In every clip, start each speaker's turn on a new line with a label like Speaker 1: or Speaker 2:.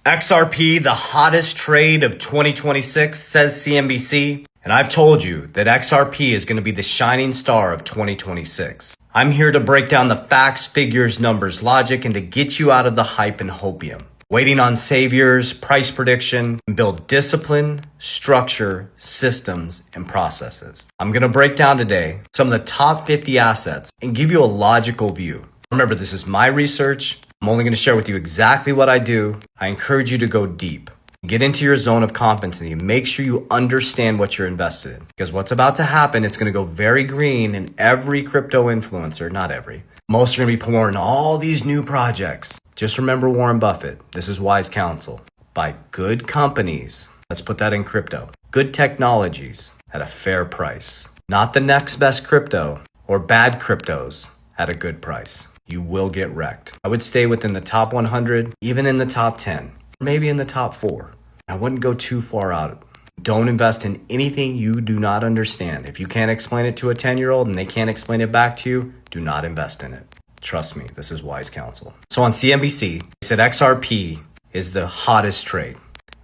Speaker 1: XRP, the hottest trade of 2026, says CNBC. And I've told you that XRP is going to be the shining star of 2026. I'm here to break down the facts, figures, numbers, logic, and to get you out of the hype and hopium. Waiting on saviors, price prediction, and build discipline, structure, systems, and processes. I'm going to break down today some of the top 50 assets and give you a logical view. Remember, this is my research. I'm only going to share with you exactly what I do. I encourage you to go deep. Get into your zone of competency. Make sure you understand what you're invested in. Because what's about to happen, it's going to go very green, and every crypto influencer, not every, most are going to be pouring all these new projects. Just remember Warren Buffett. This is wise counsel. Buy good companies. Let's put that in crypto. Good technologies at a fair price. Not the next best crypto or bad cryptos at a good price. You will get wrecked. I would stay within the top 100, even in the top 10, maybe in the top 4. I wouldn't go too far out. Don't invest in anything you do not understand. If you can't explain it to a 10-year-old and they can't explain it back to you, do not invest in it. Trust me, this is wise counsel. So on CNBC, they said XRP is the hottest trade.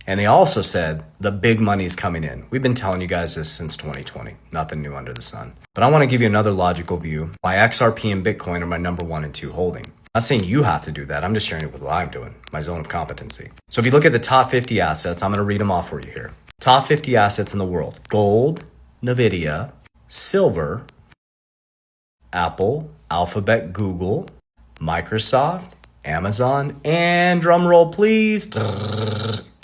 Speaker 1: And they also said the big money is coming in. We've been telling you guys this since 2020. Nothing new under the sun. But I want to give you another logical view why XRP and Bitcoin are my number 1 and 2 holding. I'm not saying you have to do that. I'm just sharing it with what I'm doing, my zone of competency. So if you look at the top 50 assets, I'm going to read them off for you here. Top 50 assets in the world. Gold, Nvidia, silver, Apple, Alphabet, Google, Microsoft, Amazon, and drumroll please,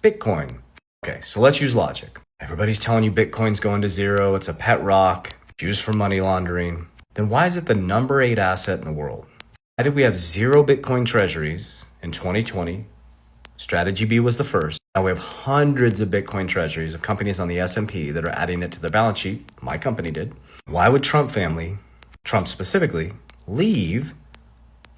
Speaker 1: Bitcoin. Okay, so let's use logic. Everybody's telling you Bitcoin's going to zero. It's a pet rock, used for money laundering. Then why is it the number 8 asset in the world? Why did we have 0 Bitcoin treasuries in 2020? Strategy B was the first. Now we have hundreds of Bitcoin treasuries of companies on the S&P that are adding it to their balance sheet. My company did. Why would Trump specifically, leave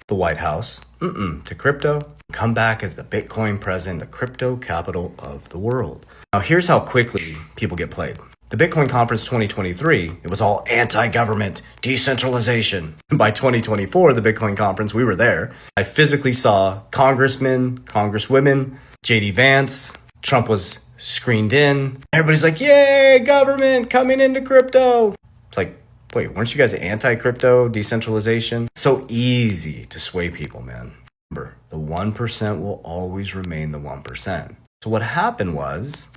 Speaker 1: the White House to crypto, come back as the Bitcoin president, the crypto capital of the world? Now here's how quickly people get played. The Bitcoin conference 2023, it was all anti-government, decentralization. By 2024, the Bitcoin conference, we were there. I physically saw congressmen, congresswomen, JD Vance. Trump was screened in. Everybody's like, yay, government coming into crypto. It's like, wait, weren't you guys anti-crypto, decentralization? So easy to sway people, man. Remember, the 1% will always remain the 1%. So what happened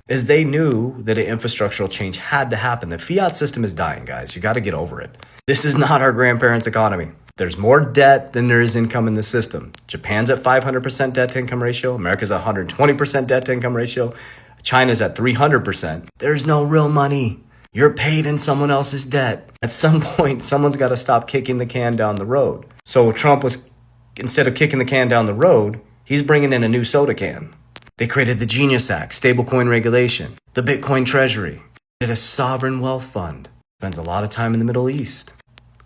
Speaker 1: is they knew that an infrastructural change had to happen. The fiat system is dying, guys. You got to get over it. This is not our grandparents' economy. There's more debt than there is income in the system. Japan's at 500% debt to income ratio. America's at 120% debt to income ratio. China's at 300%. There's no real money. You're paid in someone else's debt. At some point, someone's got to stop kicking the can down the road. So Trump was, instead of kicking the can down the road, he's bringing in a new soda can. They created the Genius Act, stablecoin regulation, the Bitcoin treasury, did a sovereign wealth fund, spends a lot of time in the Middle East.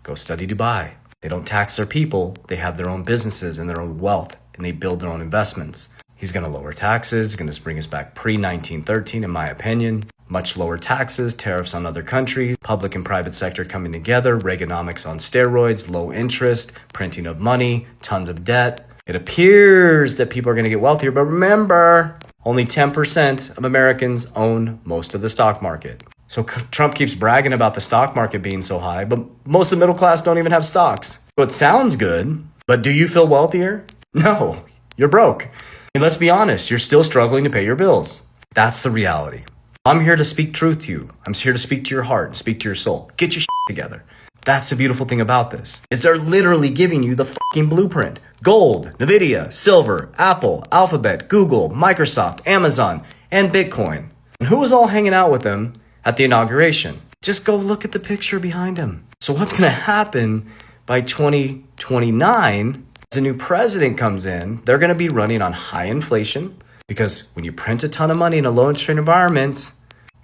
Speaker 1: Go study Dubai. They don't tax their people. They have their own businesses and their own wealth, and they build their own investments. He's going to lower taxes, going to bring us back pre-1913, in my opinion. Much lower taxes, tariffs on other countries, public and private sector coming together, Reaganomics on steroids, low interest, printing of money, tons of debt. It appears that people are going to get wealthier, but remember, only 10% of Americans own most of the stock market. So Trump keeps bragging about the stock market being so high, but most of the middle class don't even have stocks. So it sounds good, but do you feel wealthier? No, you're broke. And let's be honest, you're still struggling to pay your bills. That's the reality. I'm here to speak truth to you. I'm here to speak to your heart and speak to your soul. Get your shit together. That's the beautiful thing about this, is they're literally giving you the fucking blueprint. Gold, Nvidia, silver, Apple, Alphabet, Google, Microsoft, Amazon, and Bitcoin. And who was all hanging out with them at the inauguration? Just go look at the picture behind him. So what's going to happen by 2029, as a new president comes in, they're going to be running on high inflation, because when you print a ton of money in a low interest rate environment,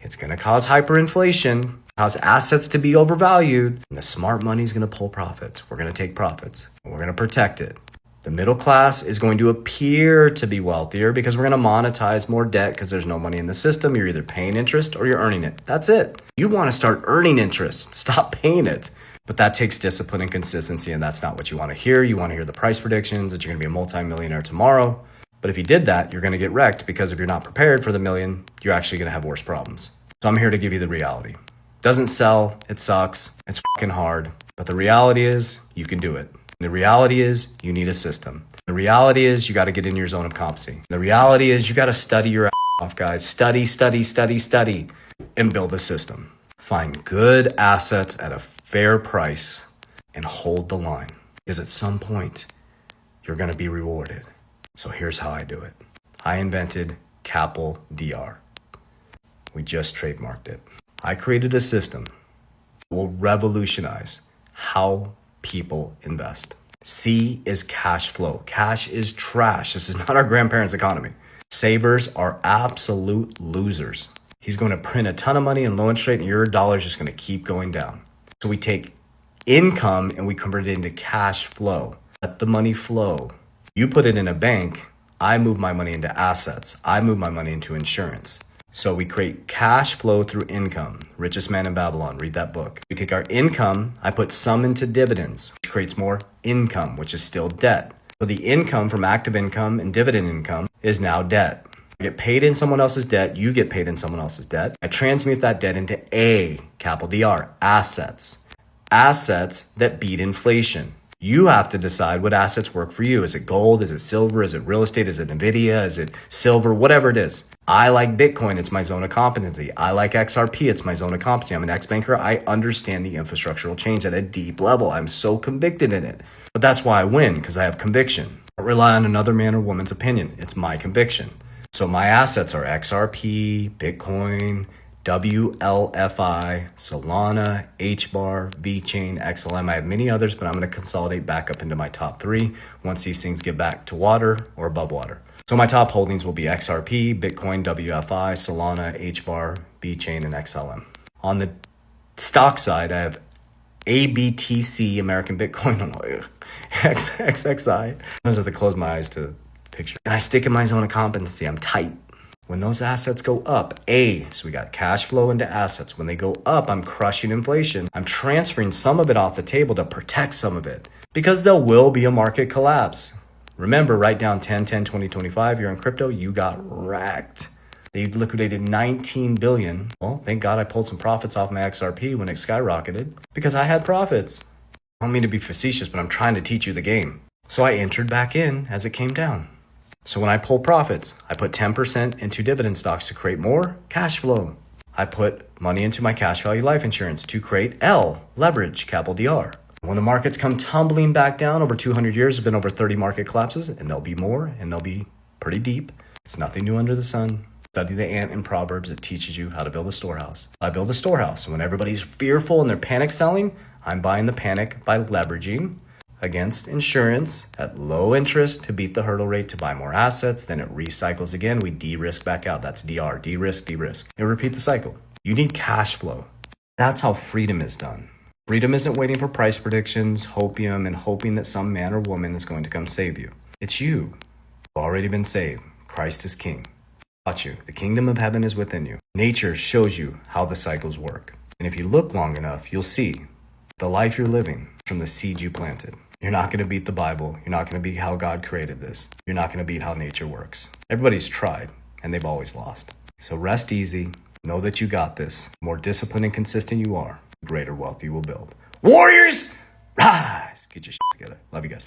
Speaker 1: it's going to cause hyperinflation, cause assets to be overvalued, and the smart money is going to pull profits. We're going to take profits, and we're going to protect it. The middle class is going to appear to be wealthier because we're going to monetize more debt because there's no money in the system. You're either paying interest or you're earning it. That's it. You want to start earning interest. Stop paying it. But that takes discipline and consistency, and that's not what you want to hear. You want to hear the price predictions that you're going to be a multimillionaire tomorrow. But if you did that, you're going to get wrecked because if you're not prepared for the million, you're actually going to have worse problems. So I'm here to give you the reality. Doesn't sell. It sucks. It's fucking hard. But the reality is you can do it. The reality is you need a system. The reality is you got to get in your zone of competency. The reality is you got to study your ass off, guys. Study, and build a system. Find good assets at a fair price and hold the line. Because at some point, you're going to be rewarded. So here's how I do it. I invented Capel DR. We just trademarked it. I created a system that will revolutionize how people invest. C is cash flow. Cash is trash. This is not our grandparents' economy. Savers are absolute losers. He's going to print a ton of money in low interest rate and your dollar is just going to keep going down. So we take income and we convert it into cash flow. Let the money flow. You put it in a bank. I move my money into assets. I move my money into insurance. So we create cash flow through income. Richest Man in Babylon, read that book. We take our income, I put some into dividends, which creates more income, which is still debt. So the income from active income and dividend income is now debt. I get paid in someone else's debt, you get paid in someone else's debt. I transmute that debt into A, capital DR, assets. Assets that beat inflation. You have to decide what assets work for you. Is it gold? Is it silver? Is it real estate? Is it Nvidia? Is it silver? Whatever it is. I like Bitcoin. It's my zone of competency. I like XRP. It's my zone of competency. I'm an ex-banker. I understand the infrastructural change at a deep level. I'm so convicted in it. But that's why I win, because I have conviction. I don't rely on another man or woman's opinion. It's my conviction. So my assets are XRP, Bitcoin, WLFI, Solana, HBAR, VeChain, XLM. I have many others, but I'm going to consolidate back up into my top 3 once these things get back to water or above water. So my top holdings will be XRP, Bitcoin, WFI, Solana, HBAR, VeChain, and XLM. On the stock side, I have ABTC, American Bitcoin, XXXI. I just have to close my eyes to picture. And I stick in my zone of competency. I'm tight. When those assets go up, so we got cash flow into assets. When they go up, I'm crushing inflation. I'm transferring some of it off the table to protect some of it because there will be a market collapse. Remember, write down 10-10-2025. You're in crypto, you got wrecked. They liquidated 19 billion. Well, thank God I pulled some profits off my XRP when it skyrocketed because I had profits. I don't mean to be facetious, but I'm trying to teach you the game. So I entered back in as it came down. So when I pull profits, I put 10% into dividend stocks to create more cash flow. I put money into my cash value life insurance to create L, leverage, capital DR. When the markets come tumbling back down over 200 years, there's been over 30 market collapses, and there'll be more, and they'll be pretty deep. It's nothing new under the sun. Study the ant in Proverbs. It teaches you how to build a storehouse. I build a storehouse, and when everybody's fearful and they're panic selling, I'm buying the panic by leveraging against insurance at low interest to beat the hurdle rate to buy more assets. Then it recycles again. We de-risk back out. That's DR, de-risk, de-risk. And repeat the cycle. You need cash flow. That's how freedom is done. Freedom isn't waiting for price predictions, hopium, and hoping that some man or woman is going to come save you. It's you. You've already been saved. Christ is king. Watch you. The kingdom of heaven is within you. Nature shows you how the cycles work. And if you look long enough, you'll see the life you're living from the seed you planted. You're not going to beat the Bible. You're not going to beat how God created this. You're not going to beat how nature works. Everybody's tried, and they've always lost. So rest easy. Know that you got this. The more disciplined and consistent you are, the greater wealth you will build. Warriors, rise! Get your shit together. Love you guys.